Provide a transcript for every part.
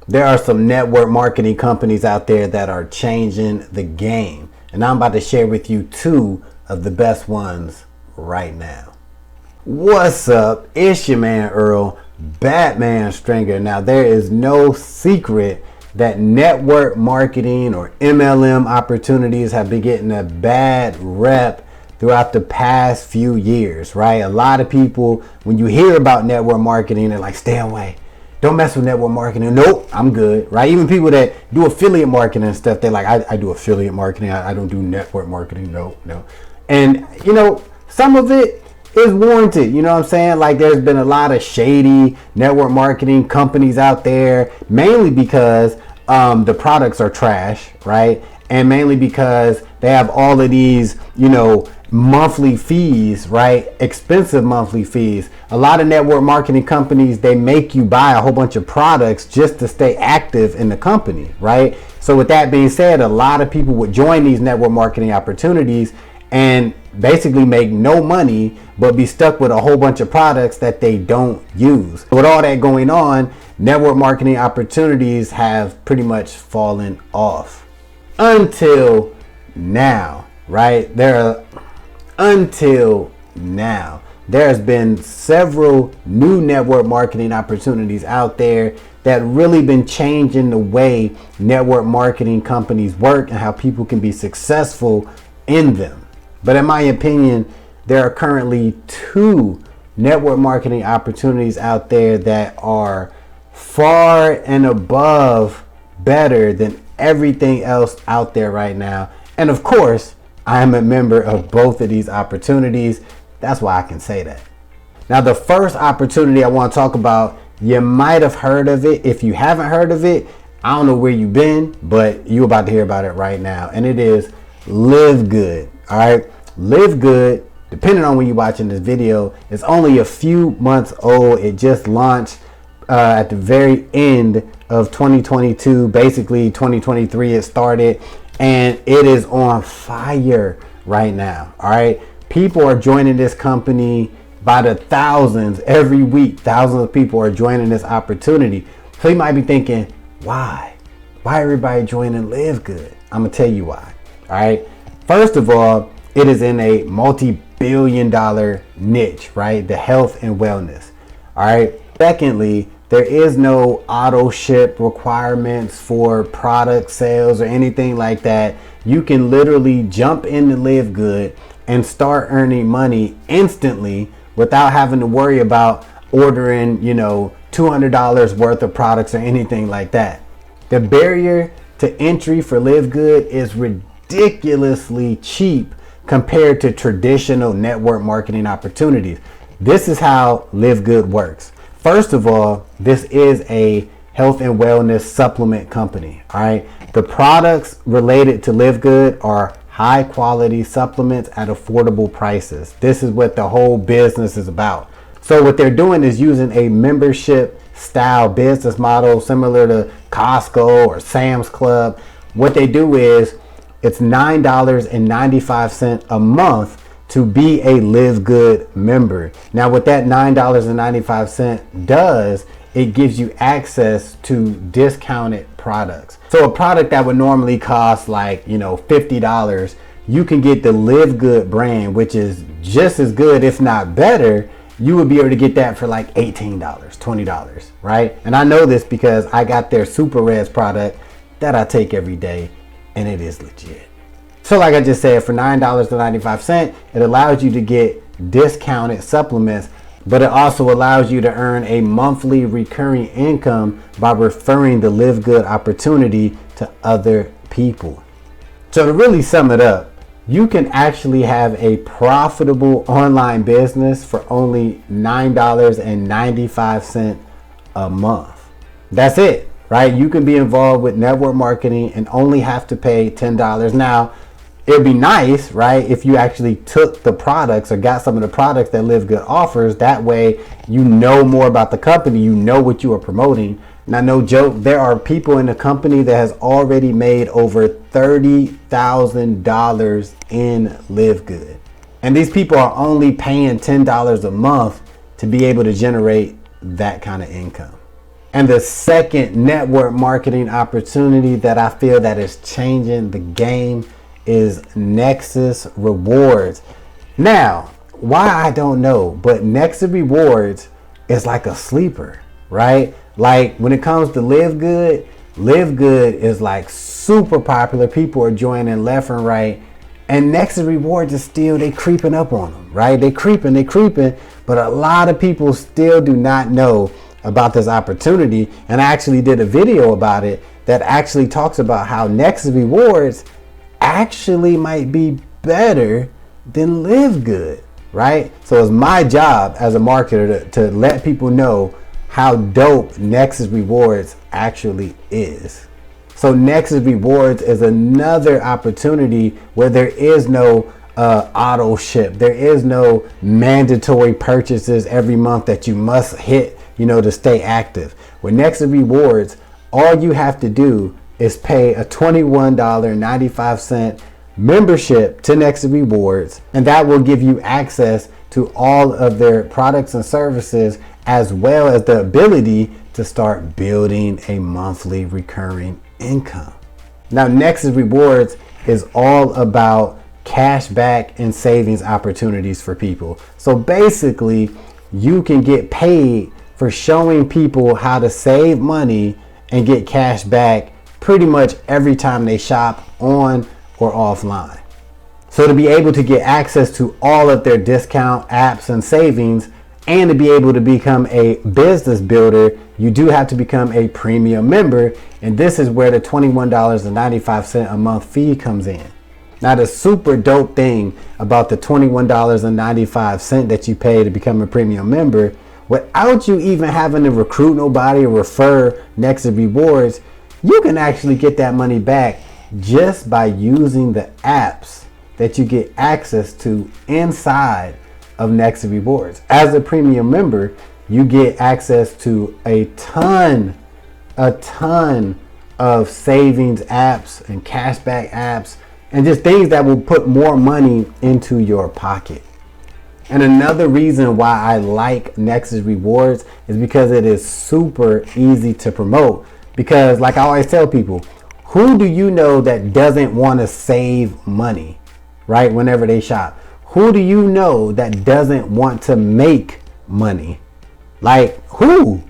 there are some network marketing companies out there that are changing the game. And I'm about to share with you two of the best ones right now. What's up? It's your man Earl, Batman Stringer. Now, there is no secret that network marketing or MLM opportunities have been getting a bad rep throughout the past few years, right? A lot of people, when you hear about network marketing, they're like, stay away. Don't mess with network marketing. Nope, I'm good, right? Even people that do affiliate marketing and stuff, they're like, I do affiliate marketing. I don't do network marketing. No. And, some of it is warranted. You know what I'm saying? Like, there's been a lot of shady network marketing companies out there, mainly because the products are trash, right? And mainly because they have all of these, monthly fees, right? Expensive monthly fees. A lot of network marketing companies, they make you buy a whole bunch of products just to stay active in the company, right? So with that being said, a lot of people would join these network marketing opportunities and basically make no money, but be stuck with a whole bunch of products that they don't use. With all that going on, network marketing opportunities have pretty much fallen off until now, right? Until now, there's been several new network marketing opportunities out there that really been changing the way network marketing companies work and how people can be successful in them. But in my opinion, there are currently two network marketing opportunities out there that are far and above better than everything else out there right now. And of course, I am a member of both of these opportunities. That's why I can say that. Now, the first opportunity I want to talk about, you might have heard of it. If you haven't heard of it, I don't know where you've been, but you're about to hear about it right now. And it is livegood. All right. livegood, depending on when you're watching this video, is only a few months old. It just launched at the very end of 2022. Basically 2023 it started, and it is on fire right now. All right, people are joining this company by the thousands every week. Thousands of people are joining this opportunity. So you might be thinking, why everybody joining livegood? I'm gonna tell you why. All right, first of all, it is in a multi-billion-dollar niche, right? The health and wellness. All right. Secondly, there is no auto ship requirements for product sales or anything like that. You can literally jump into livegood and start earning money instantly without having to worry about ordering, $200 worth of products or anything like that. The barrier to entry for livegood is ridiculously cheap compared to traditional network marketing opportunities. This is how livegood works. First of all, this is a health and wellness supplement company. All right. The products related to livegood are high quality supplements at affordable prices. This is what the whole business is about. So what they're doing is using a membership style business model similar to Costco or Sam's Club. What they do is it's $9.95 a month to be a livegood member. Now, what that $9.95 does, it gives you access to discounted products. So a product that would normally cost like, $50, you can get the livegood brand, which is just as good, if not better. You would be able to get that for like $18, $20, right? And I know this because I got their Super Res product that I take every day, and it is legit. So like I just said, for $9.95, it allows you to get discounted supplements, but it also allows you to earn a monthly recurring income by referring the livegood opportunity to other people. So to really sum it up, you can actually have a profitable online business for only $9.95 a month. That's it, right? You can be involved with network marketing and only have to pay $10. Now, it'd be nice, right, if you actually took the products or got some of the products that livegood offers. That way, you know more about the company, you know what you are promoting. Now, no joke, there are people in the company that has already made over $30,000 in livegood. And these people are only paying $10 a month to be able to generate that kind of income. And the second network marketing opportunity that I feel that is changing the game is Nexus Rewards. Now, why I don't know, but Nexus Rewards is like a sleeper, right? Like when it comes to livegood is like super popular. People are joining left and right. And Nexus Rewards is still, they creeping up on them, right? They creeping, but a lot of people still do not know about this opportunity. And I actually did a video about it that actually talks about how Nexus Rewards actually might be better than livegood, right? So it's my job as a marketer to let people know how dope Nexus Rewards actually is. So Nexus Rewards is another opportunity where there is no auto ship. There is no mandatory purchases every month that you must hit, to stay active. With Nexus Rewards, all you have to do is pay a $21.95 membership to Nexus Rewards, and that will give you access to all of their products and services, as well as the ability to start building a monthly recurring income. Now, Nexus Rewards is all about cash back and savings opportunities for people. So basically, you can get paid for showing people how to save money and get cash back pretty much every time they shop on or offline. So to be able to get access to all of their discount apps and savings, and to be able to become a business builder, you do have to become a premium member. And this is where the $21.95 a month fee comes in. Now, the super dope thing about the $21.95 that you pay to become a premium member, without you even having to recruit nobody or refer Nexus Rewards, you can actually get that money back just by using the apps that you get access to inside of Nexus Rewards. As a premium member, you get access to a ton of savings apps and cashback apps and just things that will put more money into your pocket. And another reason why I like Nexus Rewards is because it is super easy to promote. Because like I always tell people, who do you know that doesn't want to save money, right? Whenever they shop. Who do you know that doesn't want to make money? Like who?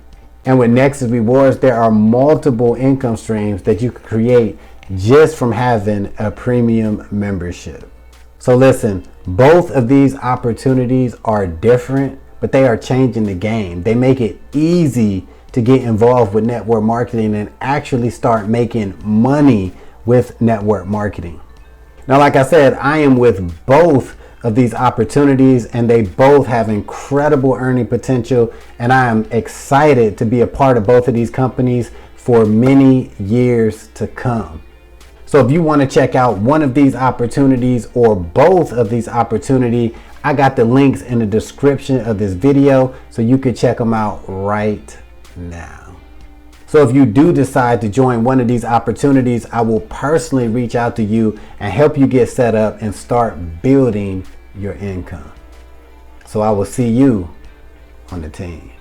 And with Nexus Rewards, there are multiple income streams that you can create just from having a premium membership. So listen, both of these opportunities are different, but they are changing the game. They make it easy to get involved with network marketing and actually start making money with network marketing. Now, like I said, I am with both of these opportunities, and they both have incredible earning potential, and I am excited to be a part of both of these companies for many years to come. So if you want to check out one of these opportunities or both of these opportunities, I got the links in the description of this video, so you can check them out right now. So if you do decide to join one of these opportunities, I will personally reach out to you and help you get set up and start building your income. So I will see you on the team.